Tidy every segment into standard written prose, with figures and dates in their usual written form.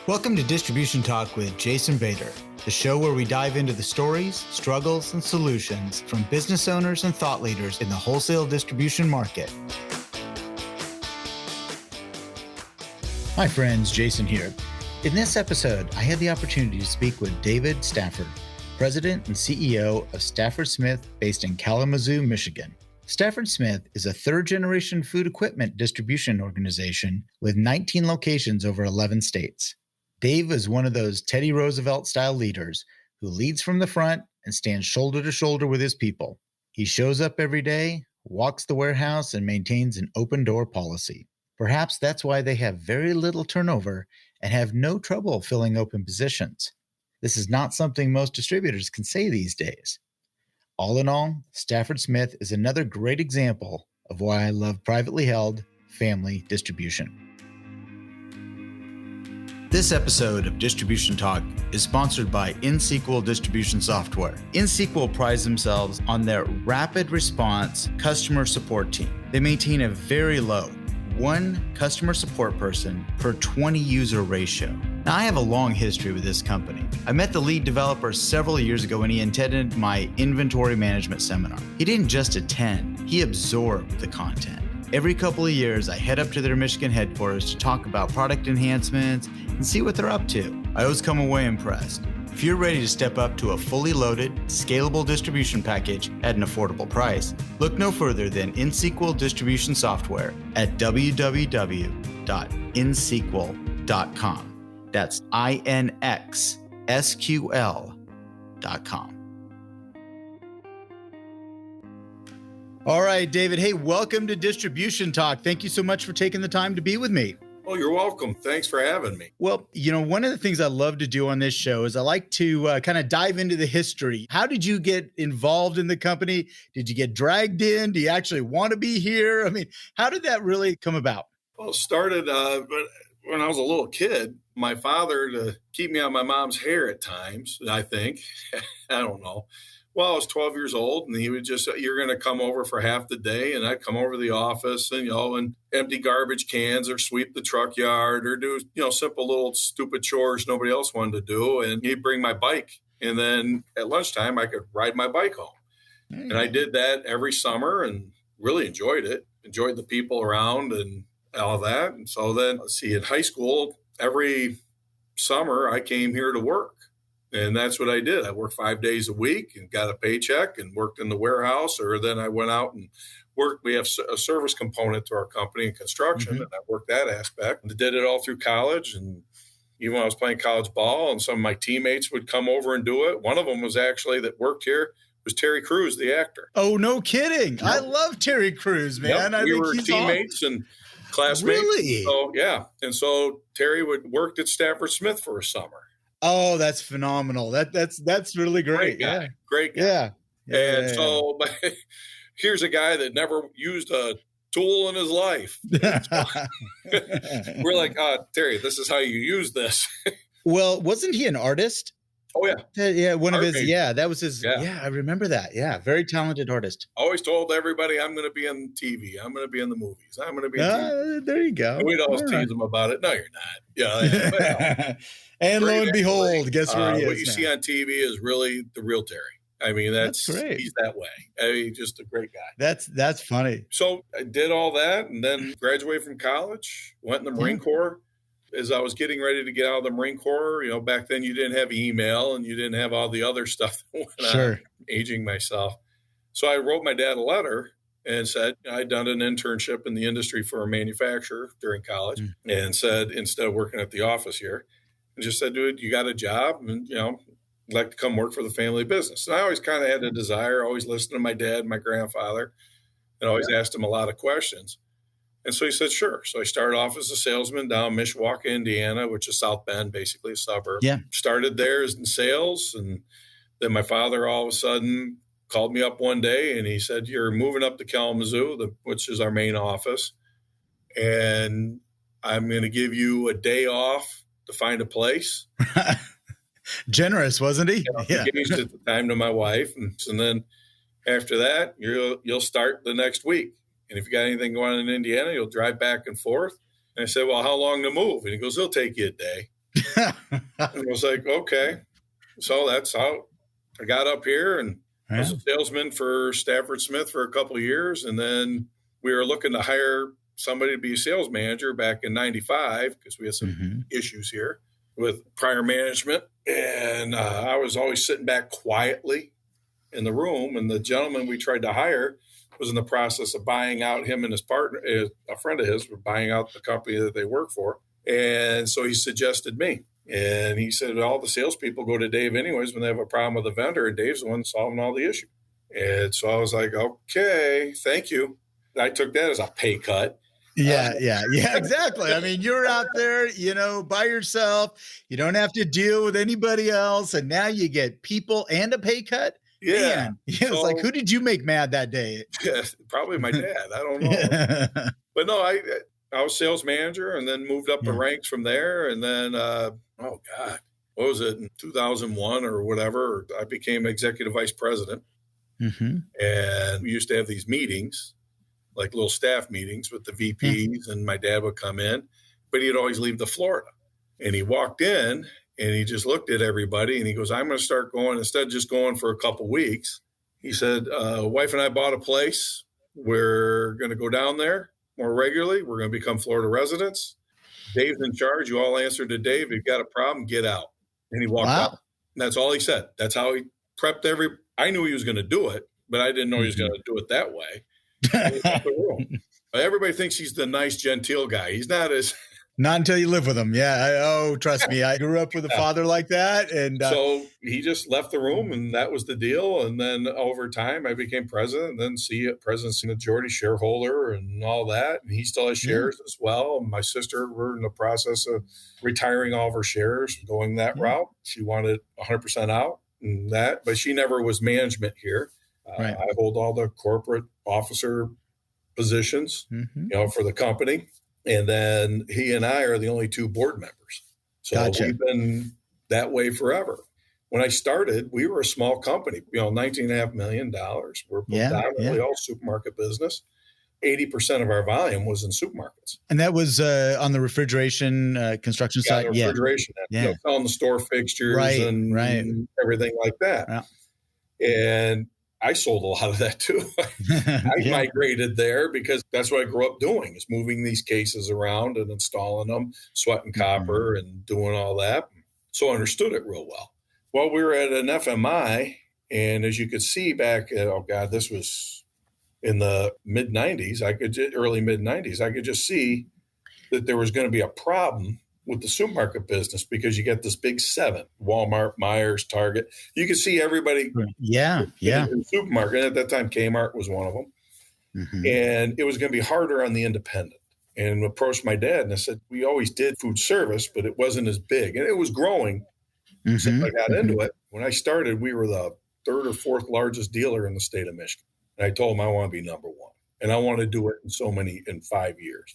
Welcome to Distribution Talk with Jason Bader, the show where we dive into the stories, struggles, and solutions from business owners and thought leaders in the wholesale distribution market. Hi friends, Jason here. In this episode, I had the opportunity to speak with David Stafford, President and CEO of Stafford-Smith based in Kalamazoo, Michigan. Stafford-Smith is a third-generation food equipment distribution organization with 19 locations over 11 states. Dave is one of those Teddy Roosevelt-style leaders who leads from the front and stands shoulder to shoulder with his people. He shows up every day, walks the warehouse, and maintains an open-door policy. Perhaps that's why they have very little turnover and have no trouble filling open positions. This is not something most distributors can say these days. All in all, Stafford-Smith is another great example of why I love privately held family distribution. This episode of Distribution Talk is sponsored by InSequel Distribution Software. InSequel prides themselves on their rapid response customer support team. They maintain a very low 1 customer support person per 20 user ratio. Now, I have a long history with this company. I met the lead developer several years ago when he attended my inventory management seminar. He didn't just attend, he absorbed the content. Every couple of years, I head up to their Michigan headquarters to talk about product enhancements and see what they're up to. I always come away impressed. If you're ready to step up to a fully loaded, scalable distribution package at an affordable price, look no further than InSequel Distribution Software at www.insequel.com. That's INXSQL.com. All right, David. Hey, welcome to Distribution Talk. Thank you so much for taking the time to be with me. Oh, you're welcome. Thanks for having me. Well, one of the things I love to do on this show is I like to kind of dive into the history. How did you get involved in the company? Did you get dragged in? Do you actually want to be here? I mean, how did that really come about? Well, it started when I was a little kid. My father, to keep me on my mom's hair at times, I think. I don't know. Well, I was 12 years old, and he would just, you're going to come over for half the day, and I'd come over to the office and, and empty garbage cans or sweep the truck yard or do, simple little stupid chores nobody else wanted to do. And he'd bring my bike. And then at lunchtime, I could ride my bike home. And I did that every summer and really enjoyed it, enjoyed the people around and all that. And so then, in high school, every summer I came here to work. And that's what I did. I worked 5 days a week and got a paycheck and worked in the warehouse, or then I went out and worked. We have a service component to our company in construction, and I worked that aspect. And did it all through college. And even when I was playing college ball, and some of my teammates would come over and do it. One of them was actually that worked here was Terry Crews, the actor. Oh, no kidding. Yep. I love Terry Crews, man. Yep. We were teammates and classmates. Really? So, yeah. And so Terry worked at Stafford-Smith for a summer. Oh, that's phenomenal. That's really great. Great guy. Yeah. So here's a guy that never used a tool in his life. We're like, Terry, this is how you use this. Well, wasn't he an artist? Oh, yeah. Yeah, one of his, that was his, I remember that. Yeah, very talented artist. Always told everybody, I'm going to be on TV. I'm going to be in the movies. I'm going to be in TV. There you go. And we'd always tease him about it. No, you're not. Yeah. And lo and behold, guess where he is what you see on TV is really the real Terry. I mean, that's great. He's that way. I mean, just a great guy. That's funny. So I did all that and then graduated from college, went in the Marine Corps. As I was getting ready to get out of the Marine Corps, back then you didn't have email and you didn't have all the other stuff that went on, aging myself. So I wrote my dad a letter and said I'd done an internship in the industry for a manufacturer during college and said, instead of working at the office here, and just said, dude, you got a job and, like to come work for the family business. And I always kind of had a desire, always listened to my dad, my grandfather, and always asked him a lot of questions. And so he said, sure. So I started off as a salesman down Mishawaka, Indiana, which is South Bend, basically a suburb. Yeah. Started there in sales. And then my father all of a sudden called me up one day and he said, you're moving up to Kalamazoo, which is our main office. And I'm going to give you a day off to find a place. Generous, wasn't he? Engaged at the time to my wife. And then after that, you'll start the next week. And if you got anything going on in Indiana, you'll drive back and forth. And I said, well, how long to move? And he goes, it'll take you a day. And I was like, okay. So that's how I got up here, and I was Yeah. a salesman for Stafford-Smith for a couple of years. And then we were looking to hire somebody to be a sales manager back in 95 because we had some issues here with prior management. And I was always sitting back quietly in the room. And the gentleman we tried to hire was in the process of buying out, him and his partner, a friend of his, were buying out the company that they work for. And so he suggested me. And he said, all the salespeople go to Dave anyways when they have a problem with a vendor, and Dave's the one solving all the issue. And so I was like, okay, thank you. I took that as a pay cut. Yeah, exactly. I mean, you're out there, by yourself. You don't have to deal with anybody else. And now you get people and a pay cut. Yeah. Man, it's like, who did you make mad that day? Yeah, probably my dad. I don't know. But no, I was sales manager and then moved up the ranks from there. And then, what was it, in 2001 or whatever, I became executive vice president. And we used to have these meetings, like little staff meetings with the VPs, and my dad would come in, but he'd always leave to Florida. And he walked in and he just looked at everybody and he goes, I'm going to start going, instead of just going for a couple weeks. He said, wife and I bought a place. We're going to go down there more regularly. We're going to become Florida residents. Dave's in charge. You all answer to Dave. If you've got a problem, get out. And he walked out. And that's all he said. That's how he prepped I knew he was going to do it, but I didn't know he was going to do it that way. Everybody thinks he's the nice, genteel guy. He's not not until you live with him. Yeah. Trust me. I grew up with a father like that. And so he just left the room, and that was the deal. And then over time, I became president, and then president's majority shareholder and all that. And he still has shares as well. My sister, we're in the process of retiring all of her shares, going that route. She wanted 100% out and that, but she never was management here. I hold all the corporate officer positions, for the company. And then he and I are the only two board members. So we've been that way forever. When I started, we were a small company, $19.5 million. We're predominantly all supermarket business. 80% of our volume was in supermarkets. And that was on the refrigeration construction side? Refrigeration. Selling the store fixtures and everything like that. And I sold a lot of that too. I migrated there because that's what I grew up doing, is moving these cases around and installing them, sweating copper and doing all that. So I understood it real well. Well, we were at an FMI, and as you could see back, this was in the mid-90s, early mid-90s, I could just see that there was going to be a problem with the supermarket business because you get this big seven, Walmart, Myers, Target. You could see everybody in the supermarket. And at that time, Kmart was one of them. And it was going to be harder on the independent. And approached my dad and I said, we always did food service, but it wasn't as big. And it was growing since I got into it. When I started, we were the third or fourth largest dealer in the state of Michigan. And I told him I want to be number one. And I want to do it in 5 years.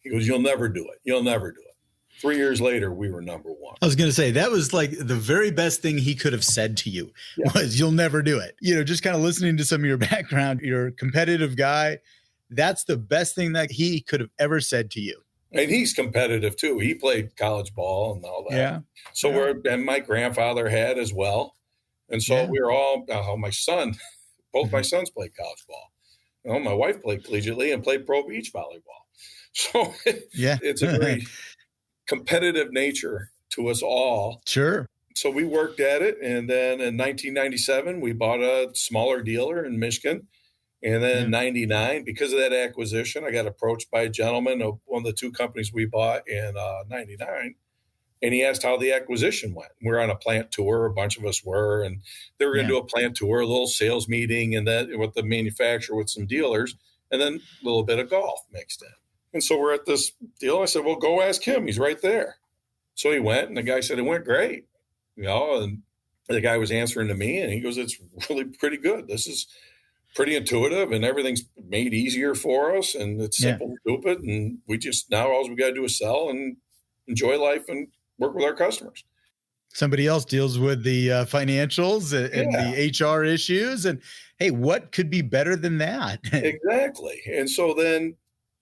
He goes, you'll never do it. You'll never do it. 3 years later, we were number one. I was going to say, that was like the very best thing he could have said to you was, you'll never do it. Just kind of listening to some of your background, you're a competitive guy. That's the best thing that he could have ever said to you. And he's competitive too. He played college ball and all that. Yeah. So and my grandfather had as well. And so we were all, my son, both my sons played college ball. My wife played collegiately and played pro beach volleyball. So it's a very competitive nature to us all. Sure. So we worked at it. And then in 1997, we bought a smaller dealer in Michigan. And then in 99, because of that acquisition, I got approached by a gentleman of one of the two companies we bought in 99. And he asked how the acquisition went. We were on a plant tour, a bunch of us were, and they were going to do a plant tour, a little sales meeting, and then with the manufacturer with some dealers, and then a little bit of golf mixed in. And so we're at this deal. I said, well, go ask him. He's right there. So he went, and the guy said, it went great. And the guy was answering to me, and he goes, it's really pretty good. This is pretty intuitive, and everything's made easier for us, and it's simple and stupid. And we just, now all we got to do is sell and enjoy life and work with our customers. Somebody else deals with the financials and the HR issues. And hey, what could be better than that? Exactly. And so then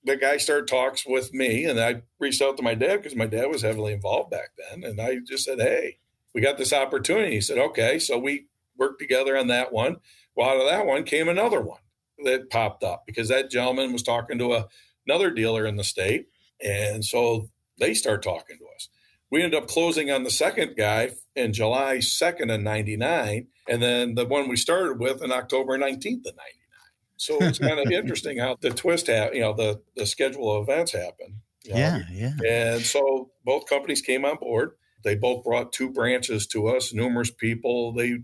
the guy started talks with me, and I reached out to my dad because my dad was heavily involved back then. And I just said, hey, we got this opportunity. He said, okay. So we worked together on that one. Well, out of that one came another one that popped up because that gentleman was talking to another dealer in the state. And so they start talking to us. We ended up closing on the second guy in July 2nd of 99. And then the one we started with in October 19th of 99. So it's kind of interesting how the twist the schedule of events happen. Yeah. And so both companies came on board. They both brought two branches to us, numerous people. They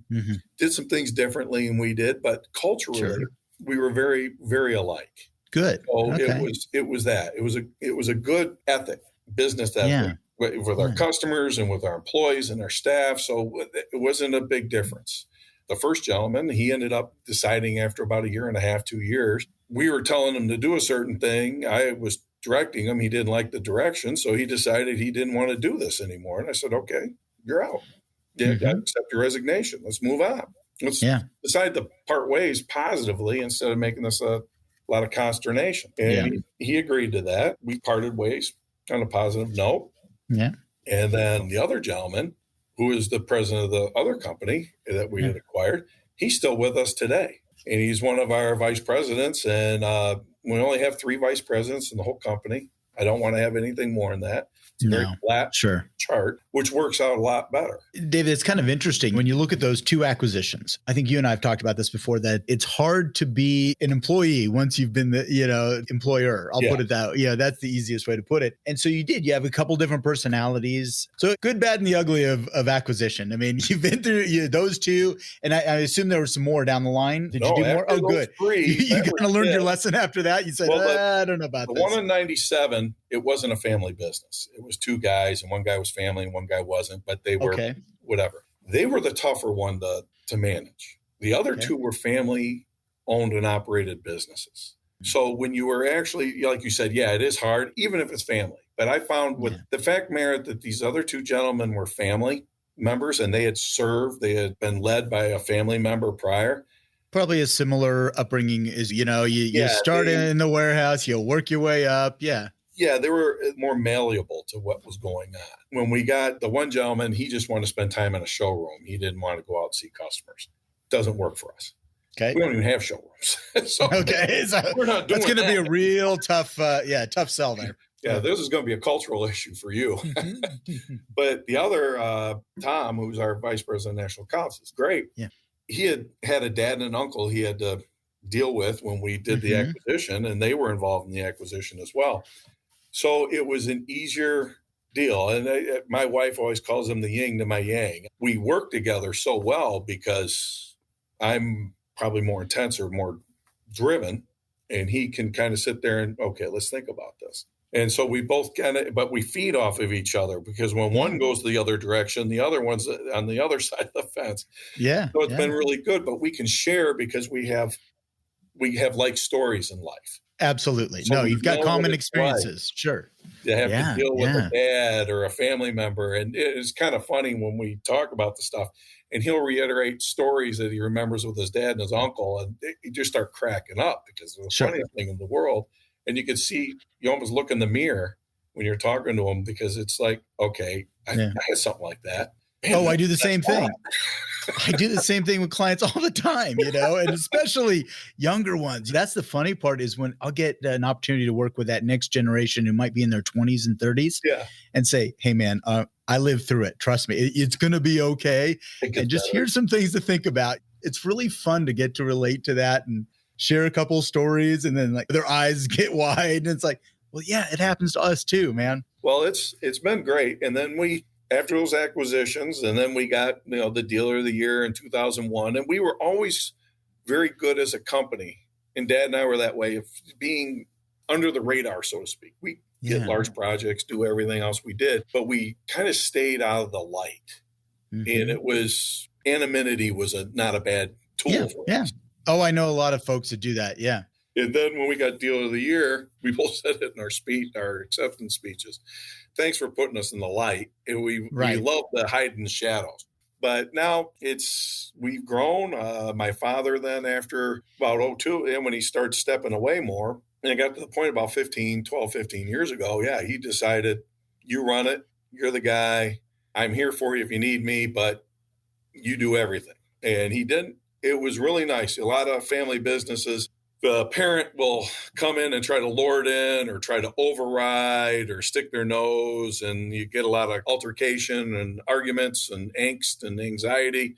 did some things differently than we did, but culturally, we were very, very alike. Good. So it was a good ethic, business ethic with our customers and with our employees and our staff. So it wasn't a big difference. The first gentleman, he ended up deciding after about 1.5 years, 2 years, we were telling him to do a certain thing. I was directing him. He didn't like the direction. So he decided he didn't want to do this anymore. And I said, okay, you're out. Yeah, accept your resignation. Let's move on. Let's decide to part ways positively instead of making this a lot of consternation. And he agreed to that. We parted ways on a positive note. Yeah. And then the other gentleman, who is the president of the other company that we had acquired, he's still with us today. And he's one of our vice presidents. And we only have 3 vice presidents in the whole company. I don't want to have anything more than that. It's a very flat chart, which works out a lot better. David, it's kind of interesting when you look at those 2 acquisitions. I think you and I have talked about this before, that it's hard to be an employee once you've been the employer. I'll put it that way. That's the easiest way to put it. And so you have a couple different personalities. So good, bad, and the ugly of acquisition. I mean, you've been through those 2, and I assume there were some more down the line. Did you do more? Oh, good. 3, you kind of learned your lesson after that. You said, I don't know about the this. The one in 97, it wasn't a family business. It was 2 guys, and one guy was family and one guy wasn't, but they were whatever. They were the tougher one to manage. The other 2 were family owned and operated businesses. So when you were actually, like you said, it is hard, even if it's family. But I found with the fact, Merritt, that these other 2 gentlemen were family members and they had been led by a family member prior. Probably a similar upbringing as, you start in the warehouse, you'll work your way up. Yeah, they were more malleable to what was going on. When we got the one gentleman, he just wanted to spend time in a showroom. He didn't want to go out and see customers. Doesn't work for us. Okay. We don't even have showrooms. So we're not doing that's going to be a real tough sell there. Yeah, this is going to be a cultural issue for you. But the other, Tom, who's our vice president of national accounts, is great. Yeah. He had a dad and an uncle he had to deal with when we did the acquisition, and they were involved in the acquisition as well. So it was an easier deal. And my wife always calls him the yin to my yang. We work together so well because I'm probably more intense or more driven, and he can kind of sit there and, okay, let's think about this. And so we both but we feed off of each other because when one goes the other direction, the other one's on the other side of the fence. Yeah. So it's been really good, but we can share because we have like stories in life. Absolutely. So you've got common experiences. Like. Sure. You have to deal with a dad or a family member. And it's kind of funny when we talk about the stuff and he'll reiterate stories that he remembers with his dad and his uncle. And you just start cracking up because it's the funniest thing in the world. And you can see, you almost look in the mirror when you're talking to him because it's like, okay, I had something like that. Man, I do the same thing. I do the same thing with clients all the time, and especially younger ones. That's the funny part is when I'll get an opportunity to work with that next generation who might be in their 20s and 30s and say, hey, man, I lived through it. Trust me, it's going to be okay. And just here's some things to think about. It's really fun to get to relate to that and share a couple of stories and then like their eyes get wide. And it's like, well, yeah, it happens to us too, man. Well, it's been great. And then after those acquisitions, and then we got, the dealer of the year in 2001. And we were always very good as a company. And Dad and I were that way of being under the radar, so to speak. We get large projects, do everything else we did, but we kind of stayed out of the light. And it was, anonymity was not a bad tool for us. Oh, I know a lot of folks that do that. Yeah. And then when we got dealer of the year, we both said it in our acceptance speeches. Thanks for putting us in the light. And we love to hide in the shadows. But now we've grown. My father then after about 2002, and when he started stepping away more, And it got to the point about 15 years ago. Yeah, he decided, you run it. You're the guy. I'm here for you if you need me, but you do everything. And he didn't. It was really nice. A lot of family businesses, the parent will come in and try to lord in or try to override or stick their nose, and you get a lot of altercation and arguments and angst and anxiety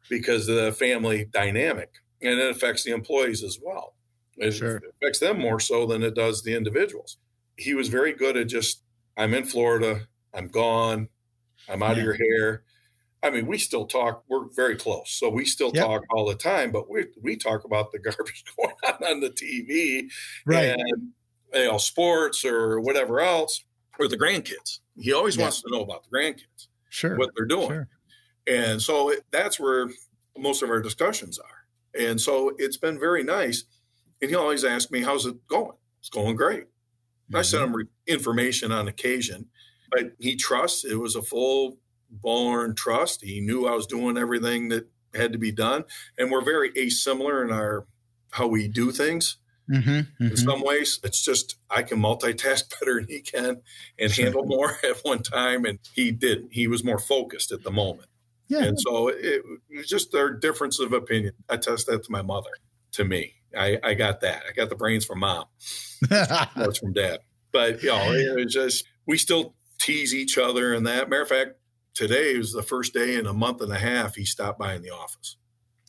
because of the family dynamic. And it affects the employees as well. It affects them more so than it does the individuals. He was very good at just, I'm in Florida, I'm gone, I'm out of your hair. I mean, we still talk. We're very close. So we still talk all the time, but we talk about the garbage going on the TV and sports or whatever else, or the grandkids. He always wants to know about the grandkids, what they're doing. And so that's where most of our discussions are. And so it's been very nice. And he'll always ask me, how's it going? It's going great. I send him information on occasion, but he trusts. It was a full-born trust. He knew I was doing everything that had to be done. And we're very asimilar in how we do things. In some ways, it's just I can multitask better than he can and handle more at one time. And he didn't. He was more focused at the moment. And so it was just our difference of opinion. I test that to my mother, to me. I got that. I got the brains from mom. That's from dad. But, it was just, we still tease each other and that. Matter of fact, today was the first day in a month and a half he stopped by in the office.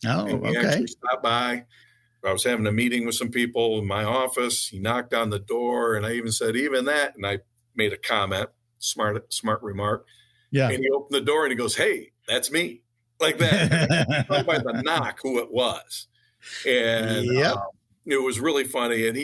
And he actually stopped by. I was having a meeting with some people in my office. He knocked on the door, and I even said, even that. And I made a comment, smart remark. And he opened the door and he goes, hey, that's me. Like that. I could tell by the knock who it was. And it was really funny. And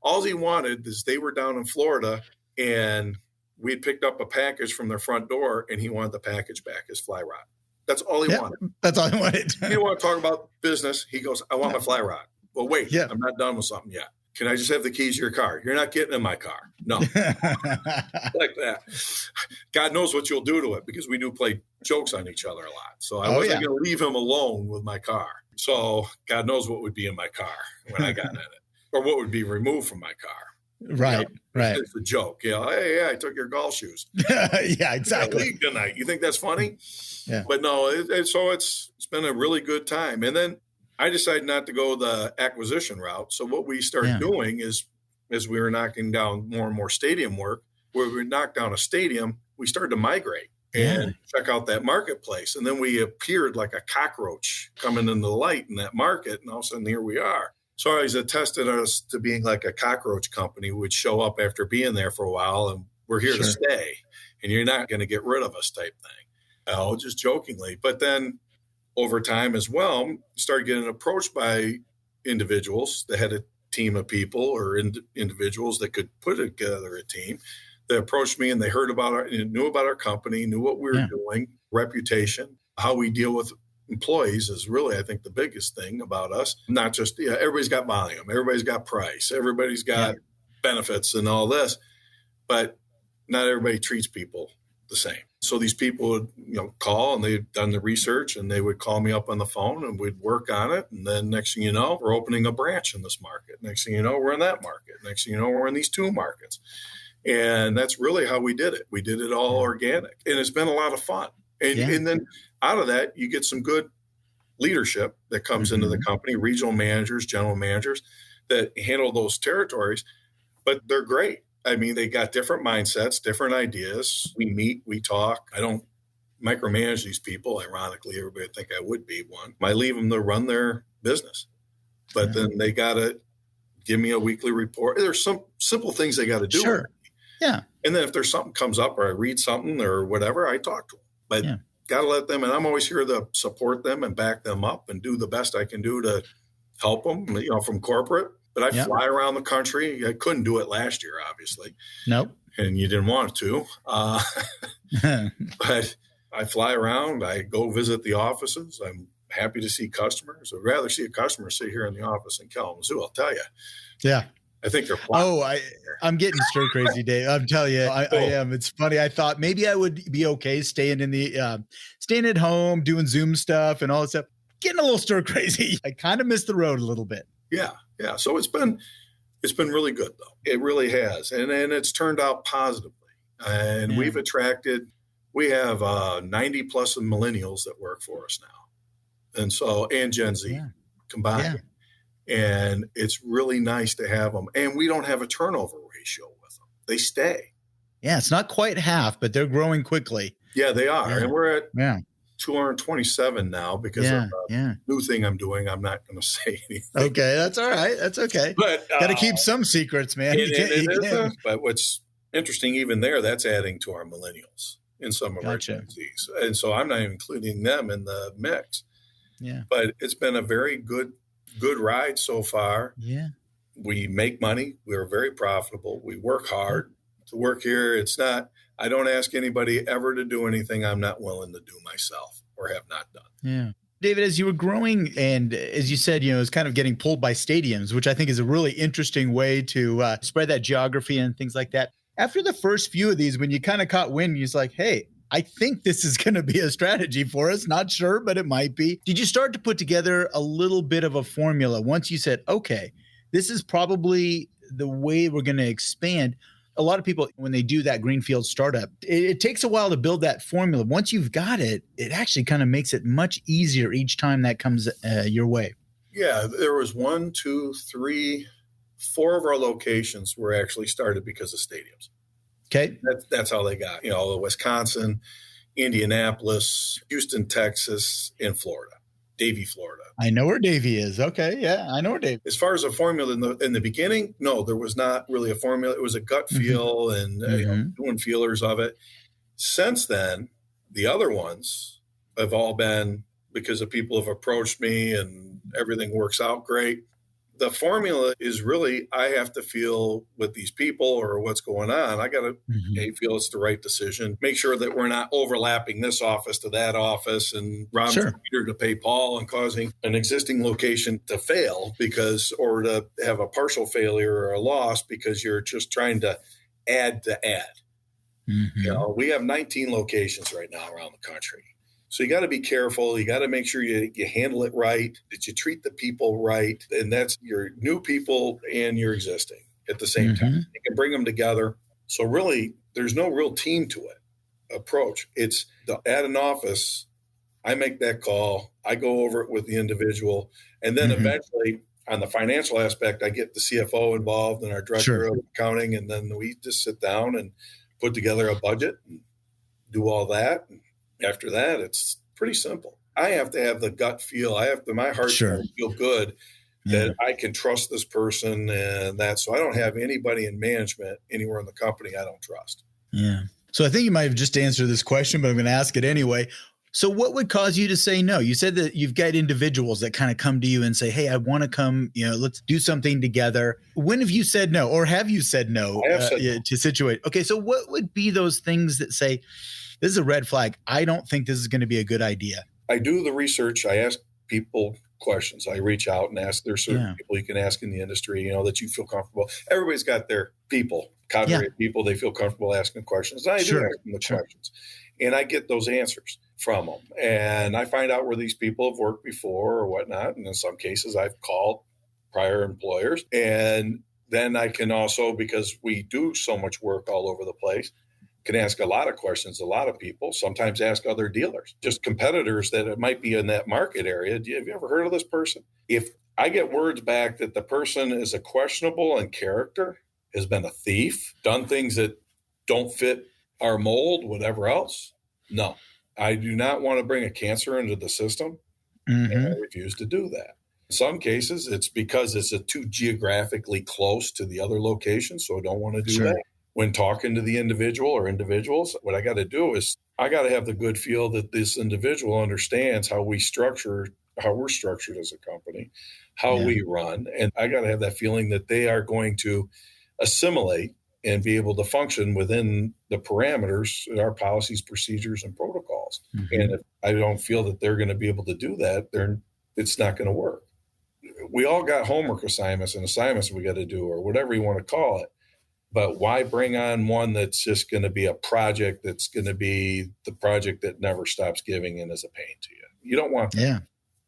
all he wanted is, they were down in Florida and we had picked up a package from their front door, and he wanted the package back, his fly rod. That's all he wanted. That's all he wanted. He didn't want to talk about business. He goes, I want my fly rod. Well, wait, I'm not done with something yet. Can I just have the keys to your car? You're not getting in my car. No. Like that. God knows what you'll do to it, because we do play jokes on each other a lot. So I wasn't going to leave him alone with my car. So God knows what would be in my car when I got in it, or what would be removed from my car. Right. It's a joke. Hey, I took your golf shoes. Exactly. League tonight. You think that's funny? But no, so it's been a really good time. And then I decided not to go the acquisition route. So what we started doing is, as we were knocking down more and more stadium work, where we knocked down a stadium, we started to migrate and check out that marketplace. And then we appeared like a cockroach coming into the light in that market. And all of a sudden, here we are. So I always attested us to being like a cockroach company. We'd show up after being there for a while, and we're here to stay, and you're not going to get rid of us type thing. Oh, just jokingly. But then over time as well, started getting approached by individuals that had a team of people, or individuals that could put together a team, that approached me, and they knew about our company, knew what we were doing, reputation, how we deal with employees is really, I think, the biggest thing about us. Not just, everybody's got volume, everybody's got price, everybody's got benefits and all this, but not everybody treats people the same. So these people would, call, and they'd done the research, and they would call me up on the phone, and we'd work on it. And then next thing you know, we're opening a branch in this market. Next thing you know, we're in that market. Next thing you know, we're in these two markets. And that's really how we did it. We did it all organic, and it's been a lot of fun. And then out of that, you get some good leadership that comes into the company, regional managers, general managers that handle those territories, but they're great. I mean, they got different mindsets, different ideas. We meet, we talk. I don't micromanage these people. Ironically, everybody would think I would be one. I leave them to run their business, but then they got to give me a weekly report. There's some simple things they got to do. Sure. Yeah. And then if there's something comes up, or I read something or whatever, I talk to them. But got to let them, and I'm always here to support them and back them up and do the best I can do to help them, from corporate. But I fly around the country. I couldn't do it last year, obviously. Nope. And you didn't want to. But I fly around. I go visit the offices. I'm happy to see customers. I'd rather see a customer sit here in the office in Kalamazoo, I'll tell you. Yeah. I think they're I'm getting stir crazy, Dave. I'm telling you, I am. It's funny. I thought maybe I would be okay staying at home, doing Zoom stuff and all that stuff. Getting a little stir crazy. I kind of missed the road a little bit. Yeah. So it's been It's been really good, though. It really has. And it's turned out positively. And we have 90 plus of millennials that work for us now. And Gen Z combined. And it's really nice to have them. And we don't have a turnover ratio with them. They stay. Yeah, it's not quite half, but they're growing quickly. Yeah, they are. Yeah. And we're at 227 now because of the new thing I'm doing. I'm not going to say anything. Okay, that's all right. That's okay. But got to keep some secrets, man. But what's interesting, even there, that's adding to our millennials in some of our Gen Zs. And so I'm not even including them in the mix. Yeah. But it's been a very good ride so far. Yeah. We make money. We're very profitable. We work hard to work here. I don't ask anybody ever to do anything I'm not willing to do myself or have not done. Yeah. David, as you were growing and as you said, it's kind of getting pulled by stadiums, which I think is a really interesting way to spread that geography and things like that. After the first few of these, when you kind of caught wind, you're like, hey, I think this is going to be a strategy for us. Not sure, but it might be. Did you start to put together a little bit of a formula once you said, okay, this is probably the way we're going to expand? A lot of people, when they do that greenfield startup, it takes a while to build that formula. Once you've got it, it actually kind of makes it much easier each time that comes your way. Yeah, there was 1, 2, 3, 4 of our locations were actually started because of stadiums. Okay. That's how they got, Wisconsin, Indianapolis, Houston, Texas, and Florida. Davie, Florida. I know where Davie is. Okay. Yeah, I know where Davie. As far as a formula in the beginning, no, there was not really a formula. It was a gut feel and doing feelers of it. Since then, the other ones have all been because of people have approached me and everything works out great. The formula is really, I have to feel with these people or what's going on. I got to feel it's the right decision. Make sure that we're not overlapping this office to that office and robbing Peter to pay Paul and causing an existing location to fail or to have a partial failure or a loss because you're just trying to add to add. We have 19 locations right now around the country. So you got to be careful. You got to make sure you handle it right, that you treat the people right. And that's your new people and your existing at the same time. You can bring them together. So really, there's no real team to it approach. It's at an office, I make that call. I go over it with the individual. And then eventually, on the financial aspect, I get the CFO involved and our director of accounting. And then we just sit down and put together a budget and do all that. And after that, it's pretty simple. I have to have the gut feel. My heart to feel good that I can trust this person and that. So I don't have anybody in management anywhere in the company I don't trust. Yeah. So I think you might have just answered this question, but I'm going to ask it anyway. So what would cause you to say no? You said that you've got individuals that kind of come to you and say, hey, I want to come, let's do something together. When have you said no, or have you said no, to situate? Okay. So what would be those things that say, this is a red flag. I don't think this is going to be a good idea. I do the research. I ask people questions. I reach out and ask. There's certain people you can ask in the industry, that you feel comfortable. Everybody's got their cadre people they feel comfortable asking questions. And I do ask them the questions. And I get those answers from them. And I find out where these people have worked before or whatnot. And in some cases, I've called prior employers. And then I can also, because we do so much work all over the place, can ask a lot of questions, a lot of people, sometimes ask other dealers, just competitors that it might be in that market area. Have you ever heard of this person? If I get words back that the person is a questionable in character, has been a thief, done things that don't fit our mold, whatever else, no. I do not want to bring a cancer into the system, and I refuse to do that. In some cases, it's because it's too geographically close to the other location, so I don't want to do that. When talking to the individual or individuals, what I got to do is I got to have the good feel that this individual understands how we're structured as a company, how we run. And I got to have that feeling that they are going to assimilate and be able to function within the parameters of our policies, procedures, and protocols. And if I don't feel that they're going to be able to do that, it's not going to work. We all got homework assignments and assignments we got to do, or whatever you want to call it. But why bring on one that's just going to be a project that's going to be the project that never stops giving and is a pain to you? You don't want that. Yeah.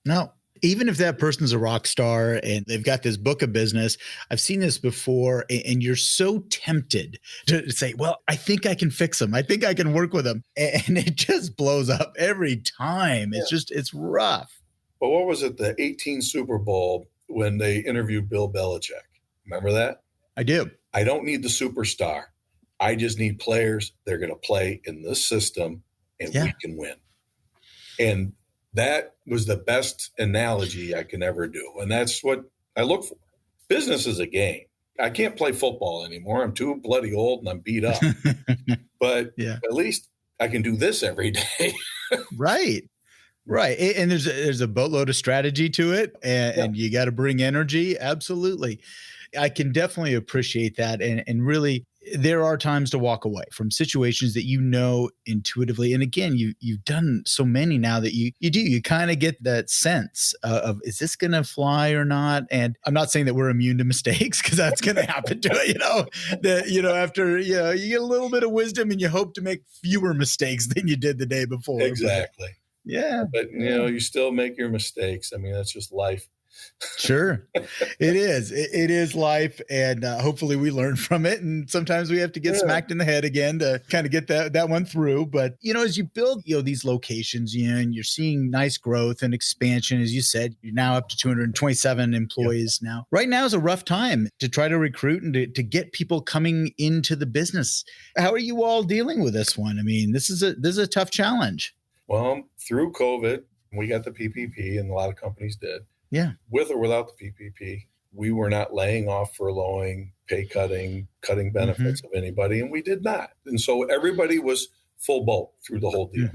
No. Even if that person's a rock star and they've got this book of business, I've seen this before, and you're so tempted to say, well, I think I can fix them. I think I can work with them. And it just blows up every time. It's rough. But what was it, the 18 Super Bowl when they interviewed Bill Belichick? Remember that? I do. I don't need the superstar. I just need players. They're going to play in this system, and we can win. And that was the best analogy I can ever do. And that's what I look for. Business is a game. I can't play football anymore. I'm too bloody old and I'm beat up. But at least I can do this every day. Right. Right. And there's a boatload of strategy to it, and you got to bring energy. Absolutely. I can definitely appreciate that. And really, there are times to walk away from situations that intuitively. And again, you've done so many now that you kind of get that sense of, is this going to fly or not? And I'm not saying that we're immune to mistakes, because that's going to happen to it, after, you get a little bit of wisdom and you hope to make fewer mistakes than you did the day before. Exactly. But you still make your mistakes. I mean, that's just life. Sure. It is. It is life. And hopefully we learn from it. And sometimes we have to get smacked in the head again to kind of get that one through. But, as you build, these locations, and you're seeing nice growth and expansion, as you said, you're now up to 227 employees now. Right now is a rough time to try to recruit and to get people coming into the business. How are you all dealing with this one? I mean, this is a tough challenge. Well, through COVID, we got the PPP, and a lot of companies did. Yeah. With or without the PPP, we were not laying off, furloughing, pay cutting benefits of anybody, and we did not. And so everybody was full boat through the whole deal.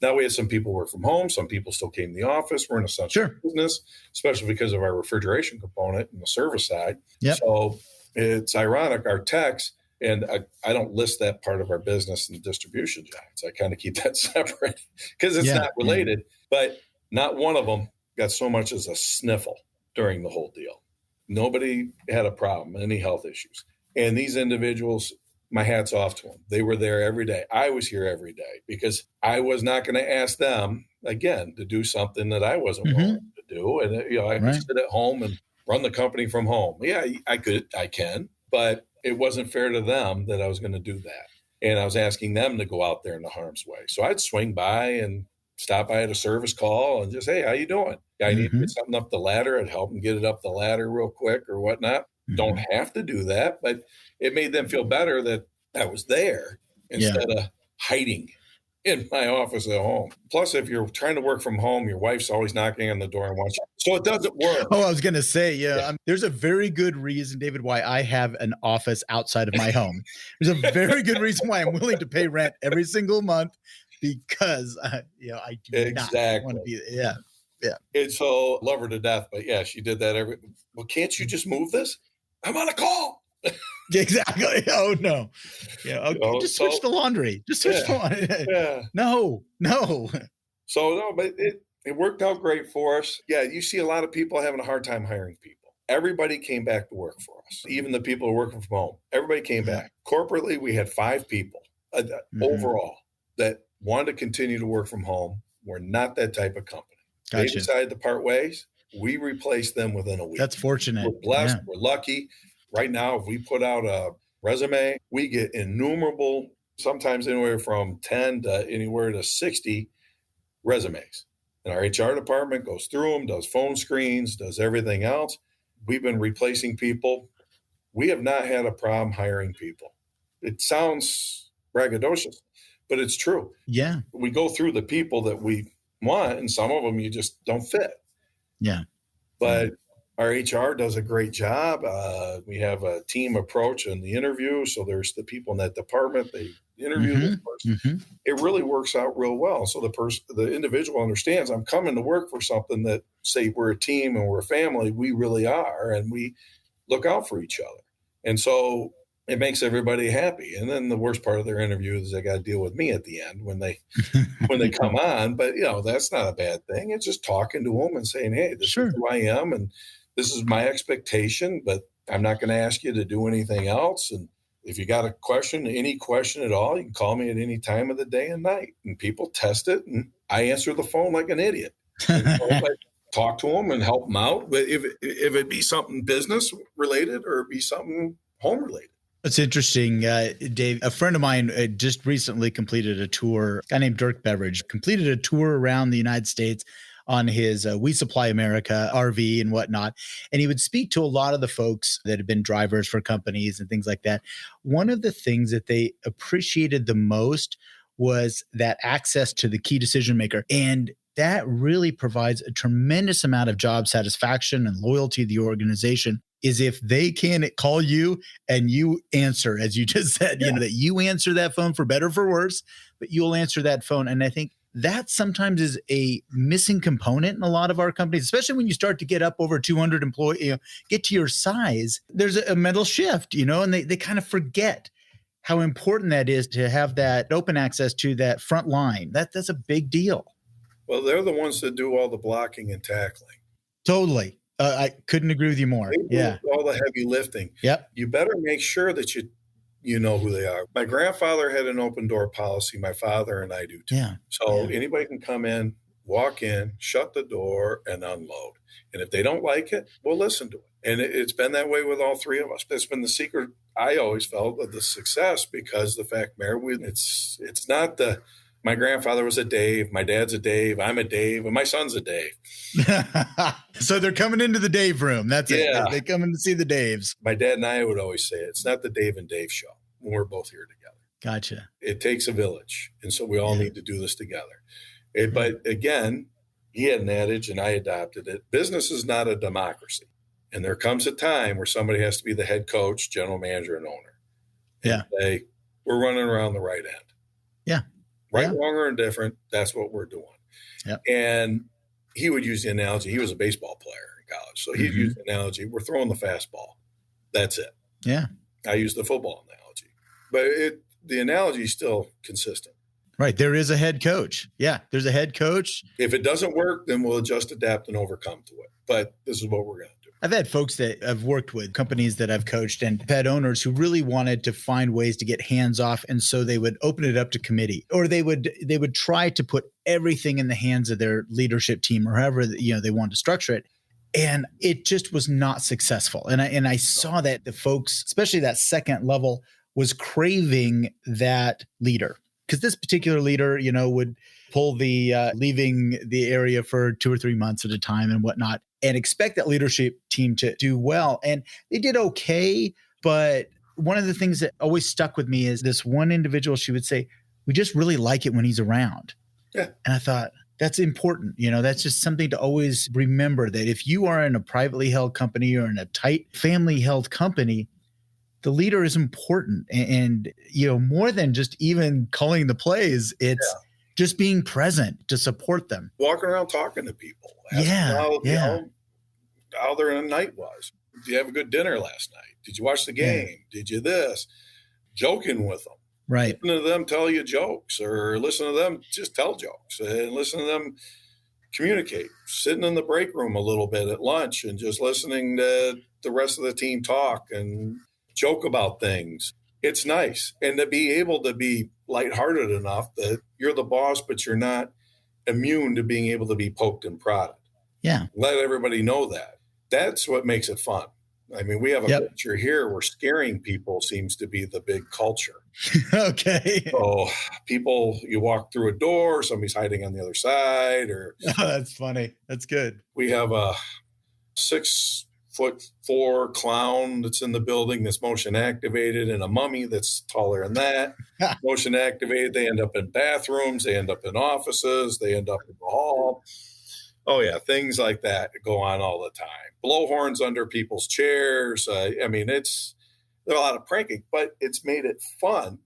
Now we had some people work from home. Some people still came to the office. We're an essential business, especially because of our refrigeration component and the service side. So it's ironic, our techs, and I don't list that part of our business in the distribution jobs. I kind of keep that separate because it's not related, but not one of them got so much as a sniffle during the whole deal. Nobody had a problem, any health issues. And these individuals, my hat's off to them. They were there every day. I was here every day because I was not going to ask them, again, to do something that I wasn't willing to do. And, I could sit at home and run the company from home. Yeah, I can, but it wasn't fair to them that I was going to do that. And I was asking them to go out there in the harm's way. So I'd swing by and stop by at a service call and just, hey, how you doing? I need to get something up the ladder. I'd help them get it up the ladder real quick or whatnot. Don't have to do that, but it made them feel better that I was there instead of hiding in my office at home. Plus, if you're trying to work from home, your wife's always knocking on the door and watching. So it doesn't work. Oh, I was going to say, there's a very good reason, David, why I have an office outside of my home. There's a very good reason why I'm willing to pay rent every single month, because I do not want to be there. Yeah. And so love her to death, but she did that well, can't you just move this? I'm on a call. Exactly. Oh no. Yeah. Okay. Just switch the laundry. Just switch the laundry. Yeah. No. So no, but it worked out great for us. Yeah. You see a lot of people having a hard time hiring people. Everybody came back to work for us. Even the people who are working from home, everybody came back. Corporately, we had 5 people overall that wanted to continue to work from home. We're not that type of company. Gotcha. They decided to part ways. We replaced them within a week. That's fortunate. We're blessed. We're lucky. Right now, if we put out a resume, we get innumerable, sometimes anywhere from 10 to anywhere to 60 resumes. And our HR department goes through them, does phone screens, does everything else. We've been replacing people. We have not had a problem hiring people. It sounds braggadocious, but it's true. Yeah. We go through the people that we want, and some of them you just don't fit. Yeah. But our HR does a great job. We have a team approach in the interview. So there's the people in that department. They interview this person. It really works out real well. So the individual understands I'm coming to work for something that, say, we're a team and we're a family. We really are. And we look out for each other. And so it makes everybody happy. And then the worst part of their interview is they got to deal with me at the end when they come on. But, that's not a bad thing. It's just talking to them and saying, hey, this is who I am. And this is my expectation, but I'm not going to ask you to do anything else. And if you got a question, any question at all, you can call me at any time of the day and night. And people test it, and I answer the phone like an idiot. But talk to them and help them out. But if it be something business related or it be something home related. It's interesting, Dave. A friend of mine just recently completed a tour. A guy named Dirk Beveridge completed a tour around the United States on his We Supply America RV and whatnot. And he would speak to a lot of the folks that have been drivers for companies and things like that. One of the things that they appreciated the most was that access to the key decision maker. And that really provides a tremendous amount of job satisfaction and loyalty to the organization, is if they can call you and you answer, as you just said, that you answer that phone for better or for worse, but you'll answer that phone. And I think that sometimes is a missing component in a lot of our companies, especially when you start to get up over 200 employees, get to your size, there's a mental shift, and they kind of forget how important that is to have that open access to that front line. That's a big deal. Well, they're the ones that do all the blocking and tackling. Totally. I couldn't agree with you more. They do all the heavy lifting. Yep. You better make sure that you know who they are. My grandfather had an open door policy. My father and I do too. Yeah. So anybody can come in, walk in, shut the door, and unload. And if they don't like it, we'll listen to it. And it's been that way with all three of us. That's been the secret, I always felt, of the success, because the fact, Mayor, it's not my grandfather was a Dave, my dad's a Dave, I'm a Dave, and my son's a Dave. So they're coming into the Dave room. That's it. They come in to see the Daves. My dad and I would always say it's not the Dave and Dave show when we're both here together. Gotcha. It takes a village. And so we all need to do this together. But again, he had an adage and I adopted it. Business is not a democracy. And there comes a time where somebody has to be the head coach, general manager, and owner. And say, we're running around the right end. Yeah. Right, wrong, or indifferent, that's what we're doing. Yep. And he would use the analogy. He was a baseball player in college. So he'd use the analogy, we're throwing the fastball. That's it. Yeah. I use the football analogy. But the analogy is still consistent. Right. There is a head coach. Yeah. There's a head coach. If it doesn't work, then we'll just adapt and overcome to it. But this is what we're going to do. I've had folks that I've worked with, companies that I've coached, and had owners who really wanted to find ways to get hands off. And so they would open it up to committee, or they would try to put everything in the hands of their leadership team, or however, they wanted to structure it. And it just was not successful. And I saw that the folks, especially that second level, was craving that leader. Because this particular leader, would pull the leaving the area for 2 or 3 months at a time and whatnot, and expect that leadership team to do well. And they did okay. But one of the things that always stuck with me is this one individual, she would say, we just really like it when he's around. Yeah. And I thought, that's important. That's just something to always remember, that if you are in a privately held company or in a tight family held company, the leader is important. And more than just even calling the plays, it's just being present to support them. Walking around talking to people. How their night was. Did you have a good dinner last night? Did you watch the game? Yeah. Did you this? Joking with them. Right. Listen to them tell you jokes, or listen to them just tell jokes, and listen to them communicate. Sitting in the break room a little bit at lunch and just listening to the rest of the team talk and joke about things. It's nice. And to be able to be lighthearted enough that you're the boss, but you're not immune to being able to be poked and prodded. Yeah. Let everybody know that. That's what makes it fun. I mean, we have a culture here where scaring people seems to be the big culture. Okay. So people, you walk through a door, somebody's hiding on the other side, or that's funny. That's good. We have a 6'4" clown that's in the building that's motion activated, and a mummy that's taller than that. Motion activated. They end up in bathrooms. They end up in offices. They end up in the hall. Oh, yeah. Things like that go on all the time. Blow horns under people's chairs. There's a lot of pranking, but it's made it fun.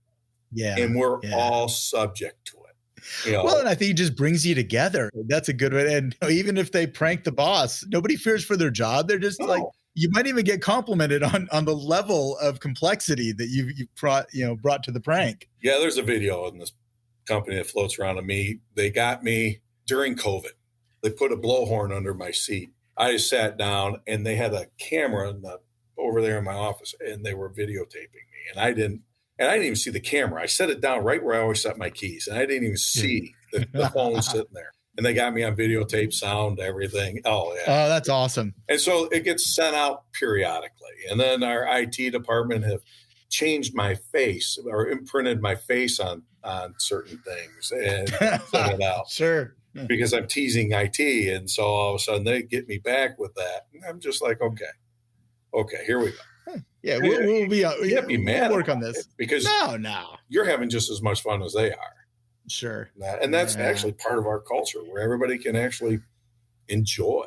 Yeah. And we're all subject to it. Well, and I think it just brings you together. That's a good one. And even if they prank the boss, nobody fears for their job. They're just like, you might even get complimented on the level of complexity that you brought to the prank. Yeah, there's a video in this company that floats around of me. They got me during COVID. They put a blowhorn under my seat. I just sat down, and they had a camera over there in my office, and they were videotaping me. And I didn't even see the camera. I set it down right where I always set my keys, and I didn't even see the phone sitting there. And they got me on videotape, sound, everything. Oh, yeah. Oh, that's awesome. And so it gets sent out periodically. And then our IT department have changed my face or imprinted my face on certain things and sent it out. Sure. Because I'm teasing IT. And so all of a sudden they get me back with that. And I'm just like, okay, here we go. Yeah, we'll be mad. We'll work on this. Because no, you're having just as much fun as they are. Sure. And that's actually part of our culture where everybody can actually enjoy.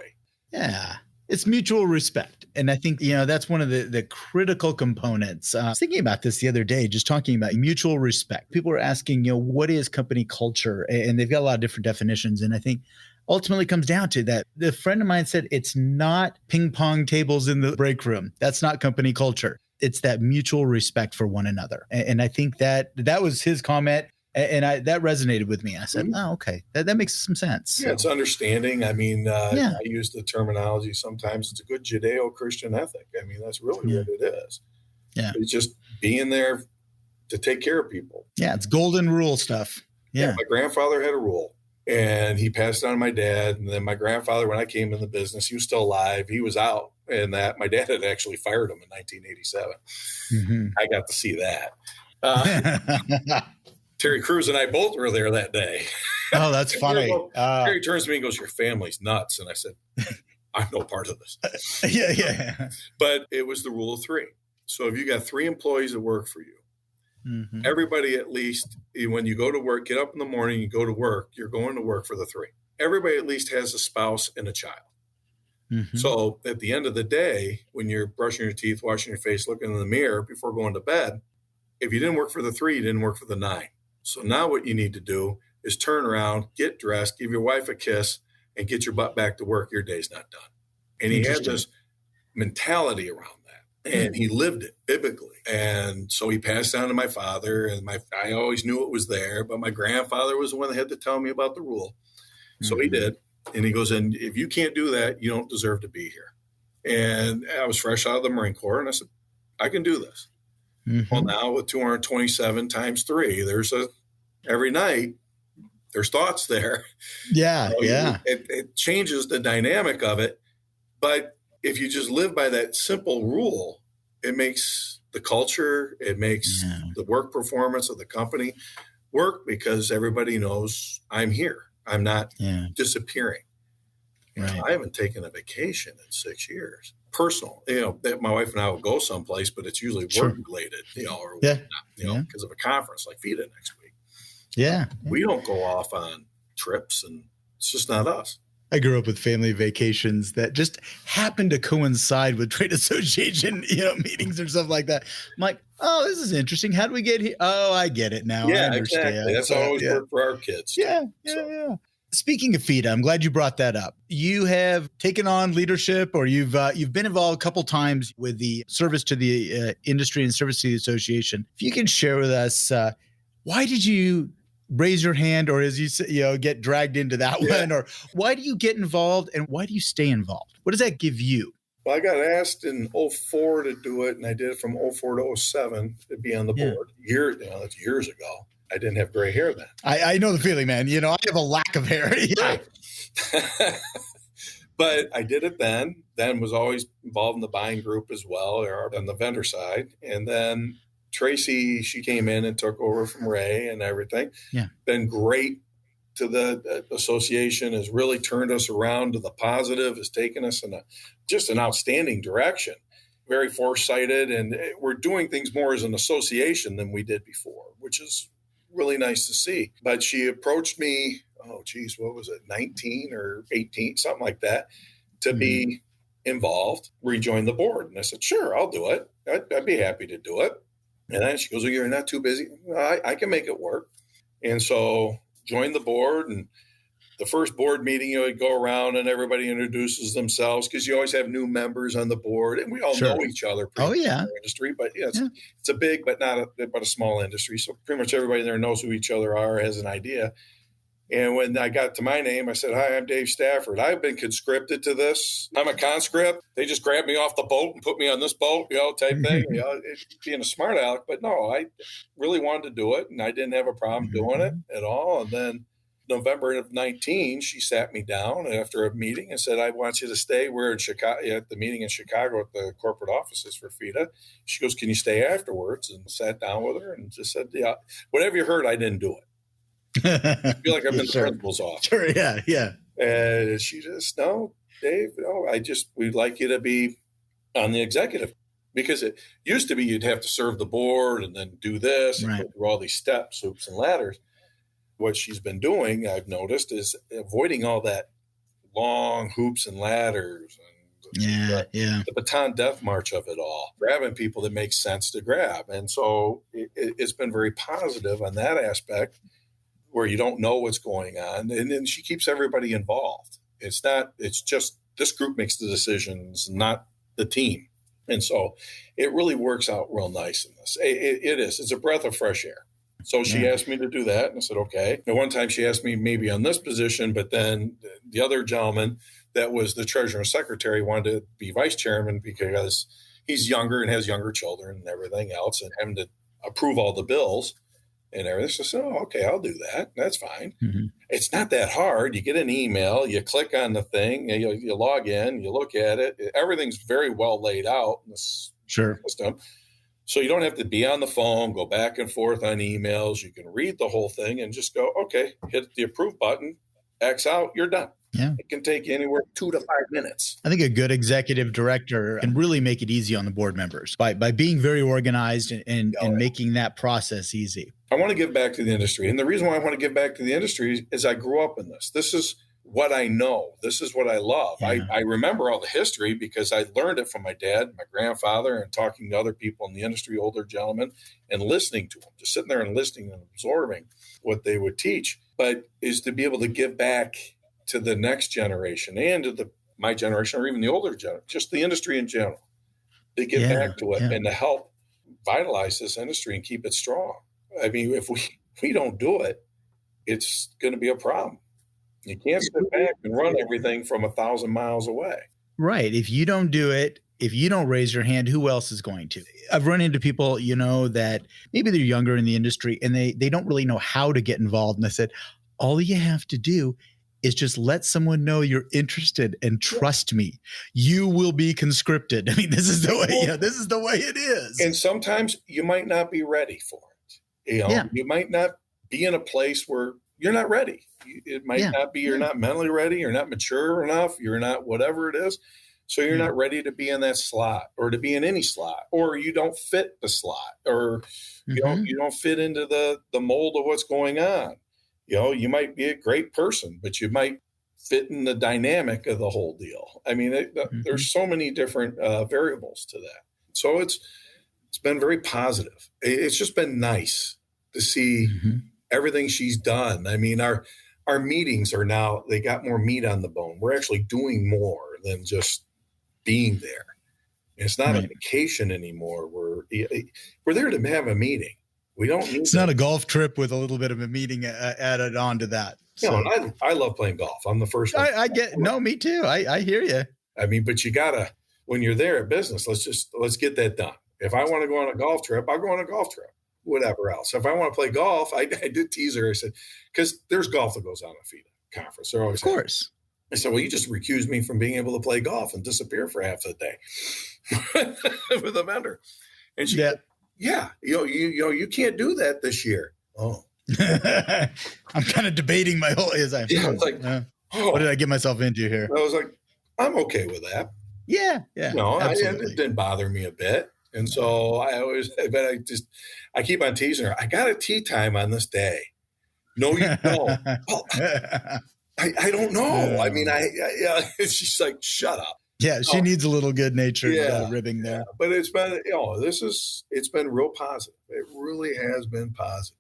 Yeah. It's mutual respect. And I think, that's one of the critical components. I was thinking about this the other day, just talking about mutual respect. People are asking, what is company culture? And they've got a lot of different definitions. And I think ultimately comes down to that. The friend of mine said, it's not ping pong tables in the break room. That's not company culture. It's that mutual respect for one another. And I think that was his comment. And that resonated with me. I said, oh, okay, that makes some sense. Yeah, it's understanding. I mean, I use the terminology sometimes. It's a good Judeo-Christian ethic. I mean, that's really what it is. Yeah. It's just being there to take care of people. Yeah, it's golden rule stuff. Yeah. My grandfather had a rule, and he passed it on to my dad. And then my grandfather, when I came in the business, he was still alive. He was out, and that my dad had actually fired him in 1987. Mm-hmm. I got to see that. Terry Crews and I both were there that day. Oh, that's funny. Terry turns to me and goes, your family's nuts. And I said, I'm no part of this. Yeah. But it was the rule of three. So if you got 3 employees that work for you, everybody at least, when you go to work, get up in the morning, you go to work, you're going to work for the 3. Everybody at least has a spouse and a child. Mm-hmm. So at the end of the day, when you're brushing your teeth, washing your face, looking in the mirror before going to bed, if you didn't work for the 3, you didn't work for the 9. So now what you need to do is turn around, get dressed, give your wife a kiss, and get your butt back to work. Your day's not done. And he had this mentality around that, and he lived it biblically. And so he passed down to my father, and I always knew it was there, but my grandfather was the one that had to tell me about the rule. So he did. And he goes, and if you can't do that, you don't deserve to be here. And I was fresh out of the Marine Corps, and I said, I can do this. Mm-hmm. Well, now with 227 times 3, every night there's thoughts there. Yeah, It changes the dynamic of it. But if you just live by that simple rule, it makes the culture, it makes the work performance of the company work because everybody knows I'm here. I'm not disappearing. Right. I haven't taken a vacation in 6 years. Personal, that my wife and I will go someplace, but it's usually work related, because of a conference like FIDA next week. Yeah. We don't go off on trips, and it's just not us. I grew up with family vacations that just happened to coincide with trade association, meetings or stuff like that. I'm like, oh, this is interesting. How do we get here? Oh, I get it now. Yeah, I understand. Exactly. That's always worked for our kids. Yeah. Speaking of FIDA, I'm glad you brought that up. You have taken on leadership, or you've been involved a couple times with the service to the industry and service to the association. If you can share with us, why did you raise your hand, or as you say, get dragged into that one, or why do you get involved, and why do you stay involved? What does that give you? Well, I got asked in 2004 to do it, and I did it from 2004 to 2007 to be on the board. That's years ago. I didn't have gray hair then. I know the feeling, man. I have a lack of hair. Right. But I did it then. Then was always involved in the buying group as well, or on the vendor side. And then Tracy, she came in and took over from Ray and everything. Yeah. Been great to the association, has really turned us around to the positive, has taken us in just an outstanding direction. Very foresighted, and we're doing things more as an association than we did before, which is really nice to see. But she approached me, what was it, 19 or 18, something like that, to be involved, rejoin the board. And I said, sure, I'll do it. I'd be happy to do it. And then she goes, well, you're not too busy. I can make it work. And so joined the board, and the first board meeting, you would go around and everybody introduces themselves because you always have new members on the board, and we all know each other. In our industry, but it's a big, but not a small industry. So pretty much everybody there knows who each other are, has an idea. And when I got to my name, I said, hi, I'm Dave Stafford. I've been conscripted to this. I'm a conscript. They just grabbed me off the boat and put me on this boat, type thing. Being a smart aleck. But no, I really wanted to do it, and I didn't have a problem doing it at all. And then November of 19, she sat me down after a meeting and said, I want you to stay. We're in Chicago at the meeting in Chicago at the corporate offices for FIDA. She goes, can you stay afterwards? And sat down with her and just said, yeah, whatever you heard, I didn't do it. I feel like I'm in the principal's office. Sure, yeah, yeah. And she just, no, Dave, no, we'd like you to be on the executive. Because it used to be you'd have to serve the board and then do this and go through all these steps, hoops, and ladders. What she's been doing, I've noticed, is avoiding all that long hoops and ladders and the baton death march of it all, grabbing people that make sense to grab. And so it's been very positive on that aspect where you don't know what's going on. And then she keeps everybody involved. It's just this group makes the decisions, not the team. And so it really works out real nice in this. It is. It's a breath of fresh air. So she asked me to do that, and I said, okay. And one time she asked me maybe on this position, but then the other gentleman that was the treasurer and secretary wanted to be vice chairman because he's younger and has younger children and everything else, and having to approve all the bills and everything. So I said, oh, okay, I'll do that. That's fine. Mm-hmm. It's not that hard. You get an email, you click on the thing, you log in, you look at it. Everything's very well laid out in this system. So you don't have to be on the phone, go back and forth on emails. You can read the whole thing and just go, okay, hit the approve button, X out, you're done. Yeah. It can take anywhere 2 to 5 minutes. I think a good executive director can really make it easy on the board members by being very organized and making that process easy. I want to give back to the industry. And the reason why I want to give back to the industry is I grew up in this. This is what I know. This is what I love. Yeah. I remember all the history because I learned it from my dad, my grandfather, and talking to other people in the industry, older gentlemen, and listening to them, just sitting there and listening and absorbing what they would teach. But is to be able to give back to the next generation and to my generation or even the older generation, just the industry in general, to get back to it and to help vitalize this industry and keep it strong. I mean, if we don't do it, it's going to be a problem. You can't sit back and run everything from 1,000 miles away. Right. If you don't do it, if you don't raise your hand, who else is going to? I've run into people, that maybe they're younger in the industry and they don't really know how to get involved. And I said, all you have to do is just let someone know you're interested and trust me, you will be conscripted. I mean, this is the way it is. And sometimes you might not be ready for it. You might not be in a place where you're not ready. It might not be, you're not mentally ready. You're not mature enough. You're not whatever it is. So you're not ready to be in that slot or to be in any slot, or you don't fit the slot, or you don't fit into the mold of what's going on. You might be a great person, but you might fit in the dynamic of the whole deal. I mean, there's so many different variables to that. So it's been very positive. It's just been nice to see everything she's done. I mean, our meetings are now, they got more meat on the bone. We're actually doing more than just being there. It's not a vacation anymore. We're there to have a meeting. We don't need It's not a golf trip with a little bit of a meeting added on to that. So I love playing golf. I'm the first one. Me too. I hear you. I mean, but you gotta, when you're there at business, let's get that done. If I want to go on a golf trip, I'll go on a golf trip. Whatever else. If I want to play golf, I did tease her. I said, because there's golf that goes on at FIDA conference. They're always of course. I said, well, you just recused me from being able to play golf and disappear for half the day with a vendor. And she said, you can't do that this year. Oh, I'm kind of debating my whole. What did I get myself into here? I was like, I'm okay with that. Yeah. It didn't bother me a bit. And so I keep on teasing her. I got a tea time on this day. No, you don't. Well, I don't know. I mean, she's like, shut up. Yeah, she needs a little good natured ribbing there. But it's been, it's been real positive. It really has been positive.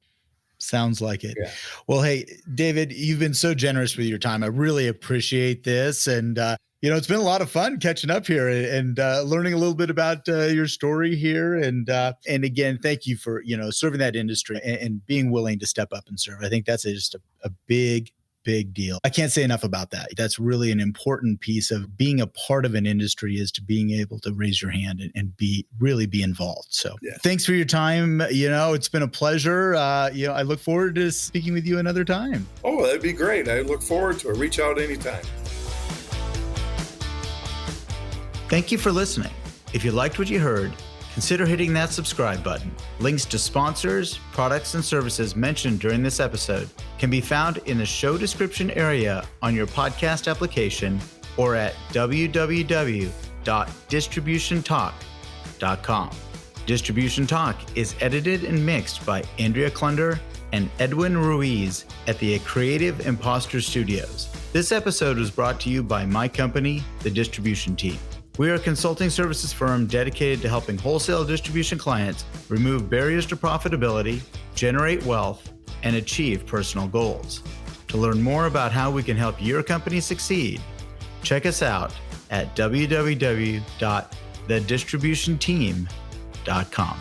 Sounds like it. Yeah. Well, hey, David, you've been so generous with your time. I really appreciate this. And, it's been a lot of fun catching up here and learning a little bit about your story here. And again, thank you for, serving that industry and being willing to step up and serve. I think that's just a big big deal. I can't say enough about that. That's really an important piece of being a part of an industry, is to being able to raise your hand and really be involved. So Thanks for your time. It's been a pleasure. I look forward to speaking with you another time. Oh, that'd be great. I look forward to it. Reach out anytime. Thank you for listening. If you liked what you heard, consider hitting that subscribe button. Links to sponsors, products, and services mentioned during this episode can be found in the show description area on your podcast application or at www.distributiontalk.com. Distribution Talk is edited and mixed by Andrea Klunder and Edwin Ruiz at the Creative Imposter Studios. This episode was brought to you by my company, The Distribution Team. We are a consulting services firm dedicated to helping wholesale distribution clients remove barriers to profitability, generate wealth, and achieve personal goals. To learn more about how we can help your company succeed, check us out at www.thedistributionteam.com.